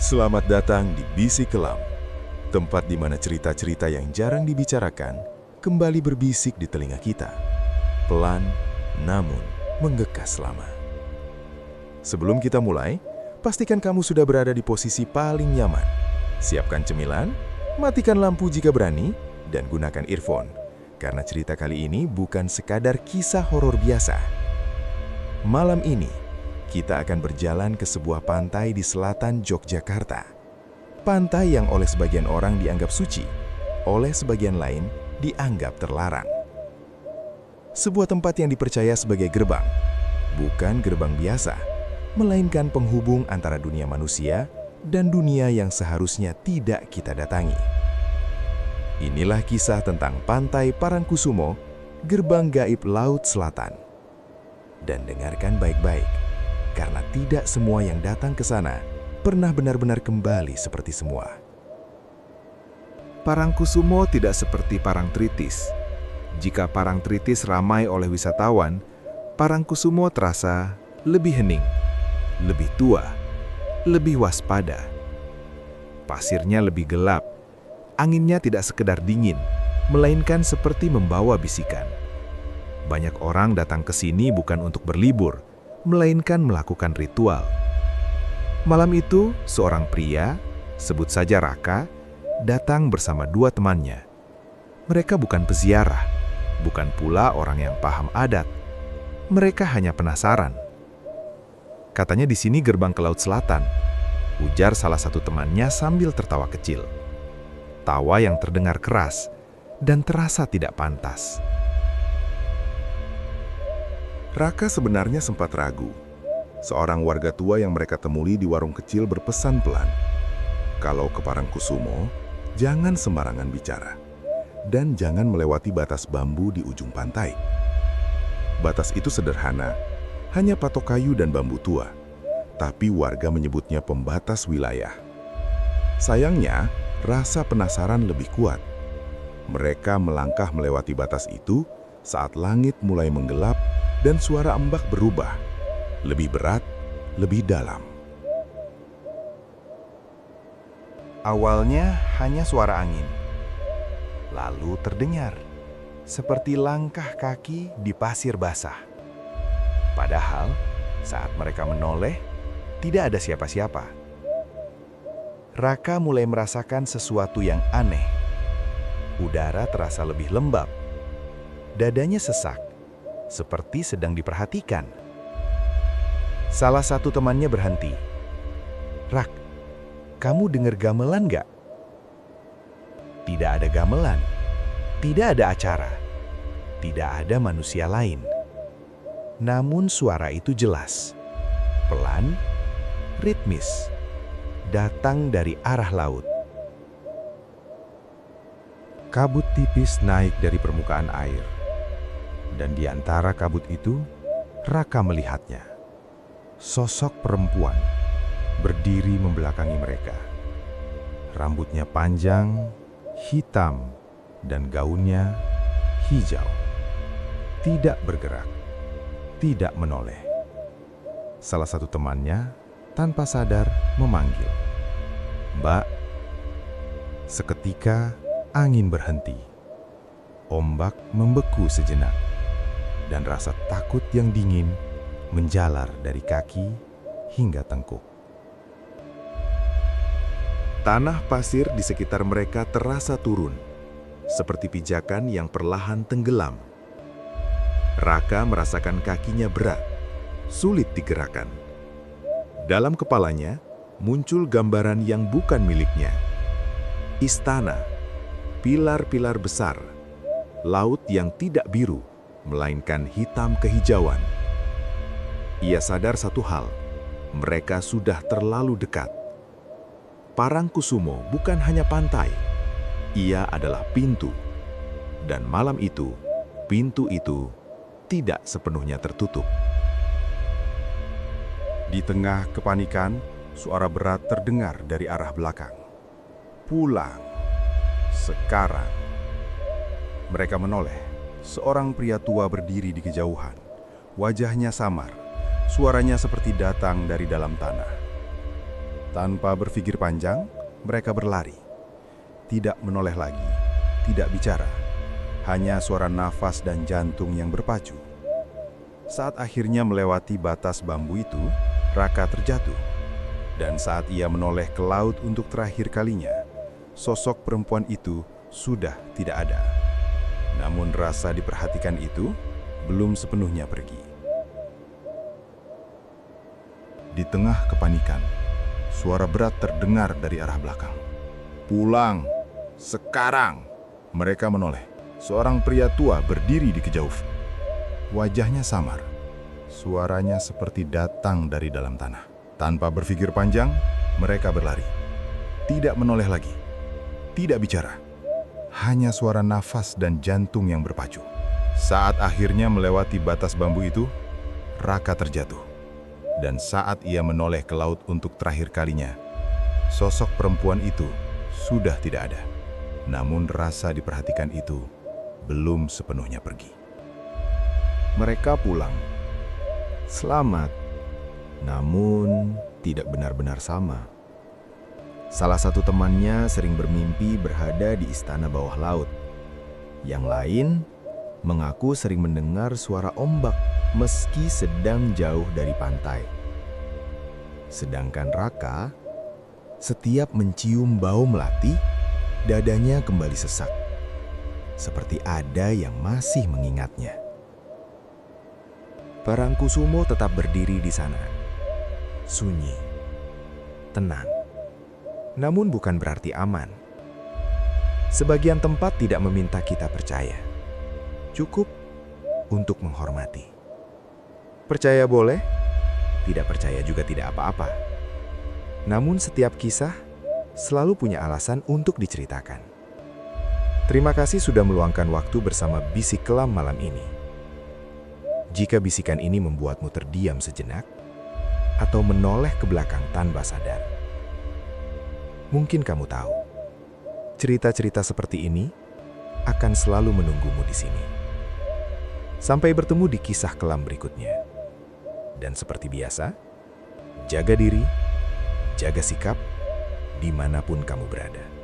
Selamat datang di Bisik Kelam, tempat di mana cerita-cerita yang jarang dibicarakan kembali berbisik di telinga kita. Pelan, namun menggekas lama. Sebelum kita mulai, pastikan kamu sudah berada di posisi paling nyaman. Siapkan cemilan, matikan lampu jika berani, dan gunakan earphone. Karena cerita kali ini bukan sekadar kisah horor biasa. Malam ini, kita akan berjalan ke sebuah pantai di selatan Yogyakarta. Pantai yang oleh sebagian orang dianggap suci, oleh sebagian lain dianggap terlarang. Sebuah tempat yang dipercaya sebagai gerbang, bukan gerbang biasa, melainkan penghubung antara dunia manusia dan dunia yang seharusnya tidak kita datangi. Inilah kisah tentang Pantai Parangkusumo, gerbang gaib Laut Selatan. Dan dengarkan baik-baik, karena tidak semua yang datang ke sana pernah benar-benar kembali seperti semua. Parangkusumo tidak seperti Parangtritis. Jika Parangtritis ramai oleh wisatawan, Parangkusumo terasa lebih hening, lebih tua, lebih waspada. Pasirnya lebih gelap, anginnya tidak sekedar dingin, melainkan seperti membawa bisikan. Banyak orang datang ke sini bukan untuk berlibur, melainkan melakukan ritual. Malam itu, seorang pria, sebut saja Raka, datang bersama dua temannya. Mereka bukan peziarah, bukan pula orang yang paham adat. Mereka hanya penasaran. Katanya di sini gerbang ke Laut Selatan, ujar salah satu temannya sambil tertawa kecil. Tawa yang terdengar keras dan terasa tidak pantas. Raka sebenarnya sempat ragu. Seorang warga tua yang mereka temui di warung kecil berpesan pelan. Kalau ke Parangkusumo, jangan sembarangan bicara. Dan jangan melewati batas bambu di ujung pantai. Batas itu sederhana, hanya patok kayu dan bambu tua. Tapi warga menyebutnya pembatas wilayah. Sayangnya, rasa penasaran lebih kuat. Mereka melangkah melewati batas itu saat langit mulai menggelap dan suara ombak berubah, lebih berat, lebih dalam. Awalnya hanya suara angin, lalu terdengar seperti langkah kaki di pasir basah. Padahal saat mereka menoleh, tidak ada siapa-siapa. Raka mulai merasakan sesuatu yang aneh. Udara terasa lebih lembab. Dadanya sesak, seperti sedang diperhatikan. Salah satu temannya berhenti. "Rak, kamu dengar gamelan nggak?" Tidak ada gamelan, tidak ada acara, tidak ada manusia lain. Namun suara itu jelas, pelan, ritmis, datang dari arah laut. Kabut tipis naik dari permukaan air. Dan di antara kabut itu, Raka melihatnya. Sosok perempuan berdiri membelakangi mereka. Rambutnya panjang, hitam, dan gaunnya hijau. Tidak bergerak, tidak menoleh. Salah satu temannya tanpa sadar memanggil, "Mbak." Seketika angin berhenti. Ombak membeku sejenak. Dan rasa takut yang dingin menjalar dari kaki hingga tengkuk. Tanah pasir di sekitar mereka terasa turun, seperti pijakan yang perlahan tenggelam. Raka merasakan kakinya berat, sulit digerakkan. Dalam kepalanya muncul gambaran yang bukan miliknya. Istana, pilar-pilar besar, laut yang tidak biru, melainkan hitam kehijauan. Ia sadar satu hal, mereka sudah terlalu dekat. Parangkusumo bukan hanya pantai, ia adalah pintu. Dan malam itu, pintu itu tidak sepenuhnya tertutup. Di tengah kepanikan, suara berat terdengar dari arah belakang. "Pulang, sekarang." Mereka menoleh. Seorang pria tua berdiri di kejauhan. Wajahnya samar, suaranya seperti datang dari dalam tanah. Tanpa berpikir panjang, mereka berlari. Tidak menoleh lagi, tidak bicara. Hanya suara nafas dan jantung yang berpacu. Saat akhirnya melewati batas bambu itu, Raka terjatuh. Dan saat ia menoleh ke laut untuk terakhir kalinya, sosok perempuan itu sudah tidak ada. Namun rasa diperhatikan itu belum sepenuhnya pergi. Di tengah kepanikan, suara berat terdengar dari arah belakang. "Pulang! Sekarang!" Mereka menoleh. Seorang pria tua berdiri di kejauhan. Wajahnya samar. Suaranya seperti datang dari dalam tanah. Tanpa berpikir panjang, mereka berlari. Tidak menoleh lagi. Tidak bicara. Hanya suara nafas dan jantung yang berpacu. Saat akhirnya melewati batas bambu itu, Raka terjatuh. Dan saat ia menoleh ke laut untuk terakhir kalinya, sosok perempuan itu sudah tidak ada. Namun rasa diperhatikan itu belum sepenuhnya pergi. Mereka pulang. Selamat, namun tidak benar-benar sama. Salah satu temannya sering bermimpi berada di istana bawah laut. Yang lain mengaku sering mendengar suara ombak meski sedang jauh dari pantai. Sedangkan Raka, setiap mencium bau melati, dadanya kembali sesak. Seperti ada yang masih mengingatnya. Parangkusumo tetap berdiri di sana. Sunyi, tenang. Namun bukan berarti aman. Sebagian tempat tidak meminta kita percaya. Cukup untuk menghormati. Percaya boleh, tidak percaya juga tidak apa-apa. Namun setiap kisah selalu punya alasan untuk diceritakan. Terima kasih sudah meluangkan waktu bersama Bisik Kelam malam ini. Jika bisikan ini membuatmu terdiam sejenak, atau menoleh ke belakang tanpa sadar, mungkin kamu tahu, cerita-cerita seperti ini akan selalu menunggumu di sini. Sampai bertemu di kisah kelam berikutnya. Dan seperti biasa, jaga diri, jaga sikap, dimanapun kamu berada.